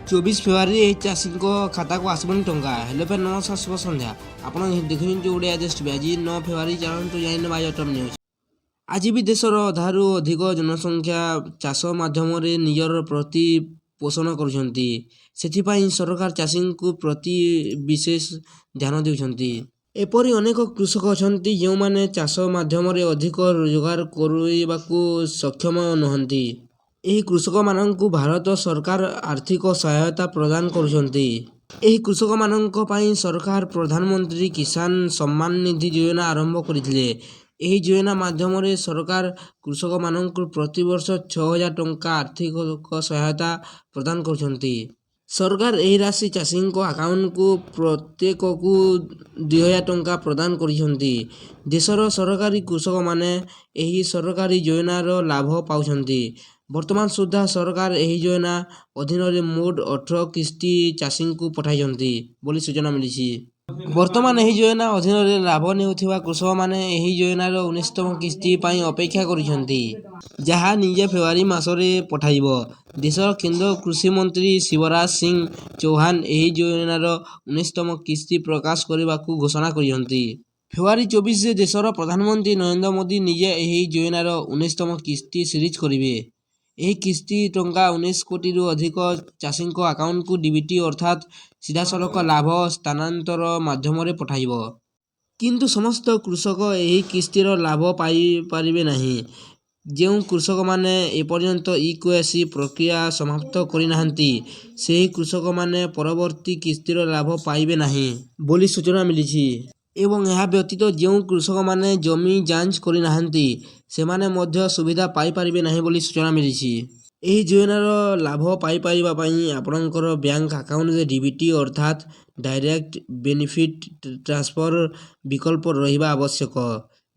चौबीस फेब्रुआरी चाषी खाता को आसबनी टंका हेलो पे नमस्कार शुभ संध्या आप देखुं ओडिया जस्ट आज 9 फेब्रुआरी चलते जाइन बायोटम न्यूज। आज भी देशर अधारू अधिक जनसंख्या चाष माध्यम निजर प्रतिपोषण कर सरकार चाषी को प्रति विशेष ध्यान देउछंती। एपरी अनेक कृषक अछंती जो माने चाष माध्यम अधिक रोजगार करने सक्षम नहंती। ଏହି କୃଷକମାନଙ୍କୁ ଭାରତ ସରକାର ଆର୍ଥିକ ସହାୟତା ପ୍ରଦାନ କରୁଛନ୍ତି। ଏହି କୃଷକମାନଙ୍କ ପାଇଁ ସରକାର ପ୍ରଧାନମନ୍ତ୍ରୀ କିଷାନ ସମ୍ମାନ ନିଧି ଯୋଜନା ଆରମ୍ଭ କରିଥିଲେ। ଏହି ଯୋଜନା ମାଧ୍ୟମରେ ସରକାର କୃଷକମାନଙ୍କୁ ପ୍ରତିବର୍ଷ 6,000 ଟଙ୍କା ଆର୍ଥିକ ସହାୟତା ପ୍ରଦାନ କରୁଛନ୍ତି। ସରକାର ଏହି ରାଶି ଚାଷୀଙ୍କ ଆକାଉଣ୍ଟକୁ ପ୍ରତ୍ୟେକକୁ 2,000 ଟଙ୍କା ପ୍ରଦାନ କରିଛନ୍ତି। ଦେଶର ସରକାରୀ କୃଷକମାନେ ଏହି ସରକାରୀ ଯୋଜନାର ଲାଭ ପାଉଛନ୍ତି। ବର୍ତ୍ତମାନ ସୁଦ୍ଧା ସରକାର ଏହି ଯୋଜନା ଅଧୀନରେ ମୋଟ 18 କିସ୍ତି ଚାଷୀଙ୍କୁ ପଠାଇଛନ୍ତି ବୋଲି ସୂଚନା ମିଳିଛି। ବର୍ତ୍ତମାନ ଏହି ଯୋଜନା ଅଧୀନରେ ଲାଭ ନେଉଥିବା କୃଷକମାନେ ଏହି ଯୋଜନାର 19ତମ କିସ୍ତି ପାଇଁ ଅପେକ୍ଷା କରିଛନ୍ତି, ଯାହା ନିଜେ ଫେବ୍ରୁଆରୀ ମାସରେ ପଠାଇବ। ଦେଶର କେନ୍ଦ୍ର କୃଷି ମନ୍ତ୍ରୀ ଶିବରାଜ ସିଂ ଚୌହାନ ଏହି ଯୋଜନାର 19ତମ କିସ୍ତି ପ୍ରକାଶ କରିବାକୁ ଘୋଷଣା କରିଛନ୍ତି। ଫେବ୍ରୁଆରୀ 24ରେ ଦେଶର ପ୍ରଧାନମନ୍ତ୍ରୀ ନରେନ୍ଦ୍ର ମୋଦି ନିଜେ ଏହି ଯୋଜନାର 19ତମ କିସ୍ତି ସିରିଜ୍ କରିବେ। ଏହି କିସ୍ତି ଟଙ୍କା 19 କୋଟିରୁ ଅଧିକ ଚାଷୀଙ୍କ ଆକାଉଣ୍ଟକୁ ଡିବିଟି ଅର୍ଥାତ୍ ସିଧାସଳଖ ଲାଭ ସ୍ଥାନାନ୍ତର ମାଧ୍ୟମରେ ପଠାଇବ। କିନ୍ତୁ ସମସ୍ତ କୃଷକ ଏହି କିସ୍ତିର ଲାଭ ପାଇପାରିବେ ନାହିଁ। ଯେଉଁ କୃଷକମାନେ ଏପର୍ଯ୍ୟନ୍ତ ଇକେୱାଇସି ପ୍ରକ୍ରିୟା ସମାପ୍ତ କରିନାହାନ୍ତି, ସେହି କୃଷକମାନେ ପରବର୍ତ୍ତୀ କିସ୍ତିର ଲାଭ ପାଇବେ ନାହିଁ ବୋଲି ସୂଚନା ମିଳିଛି। ଏବଂ ଏହା ବ୍ୟତୀତ ଯେଉଁ କୃଷକମାନେ ଜମି ଯାଞ୍ଚ କରିନାହାନ୍ତି, ସେମାନେ ମଧ୍ୟ ସୁବିଧା ପାଇପାରିବେ ନାହିଁ ବୋଲି ସୂଚନା ମିଳିଛି। ଏହି ଯୋଜନାର ଲାଭ ପାଇପାରିବା ପାଇଁ ଆପଣଙ୍କର ବ୍ୟାଙ୍କ ଆକାଉଣ୍ଟରେ ଡିବିଟି ଅର୍ଥାତ୍ ଡାଇରେକ୍ଟ ବେନିଫିଟ୍ ଟ୍ରାନ୍ସଫର ବିକଳ୍ପ ରହିବା ଆବଶ୍ୟକ।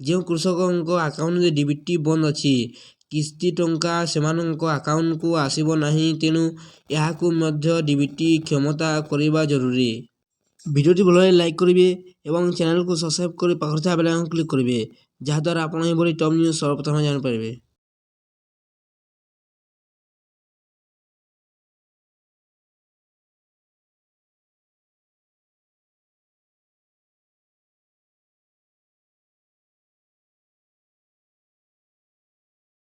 ଯେଉଁ କୃଷକଙ୍କ ଆକାଉଣ୍ଟରେ ଡିବିଟି ବନ୍ଦ ଅଛି, କିସ୍ତି ଟଙ୍କା ସେମାନଙ୍କ ଆକାଉଣ୍ଟକୁ ଆସିବ ନାହିଁ, ତେଣୁ ଏହାକୁ ମଧ୍ୟ ଡିବିଟି କ୍ଷମତା କରିବା ଜରୁରୀ। ଭିଡ଼ିଓଟି ଭଲ ଲାଗିଲେ ଲାଇକ୍ କରିବେ ଏବଂ ଚ୍ୟାନେଲକୁ ସବସ୍କ୍ରାଇବ୍ କରି ପାଖରେ ଥିବା ବେଲ୍ ଆଇକନ୍ କ୍ଲିକ୍ କରିବେ, ଯାହାଦ୍ୱାରା ଆପଣ ଏହିଭଳି ଟପ୍ ନ୍ୟୁଜ୍ ସର୍ବପ୍ରଥମେ ଜାଣିପାରିବେ।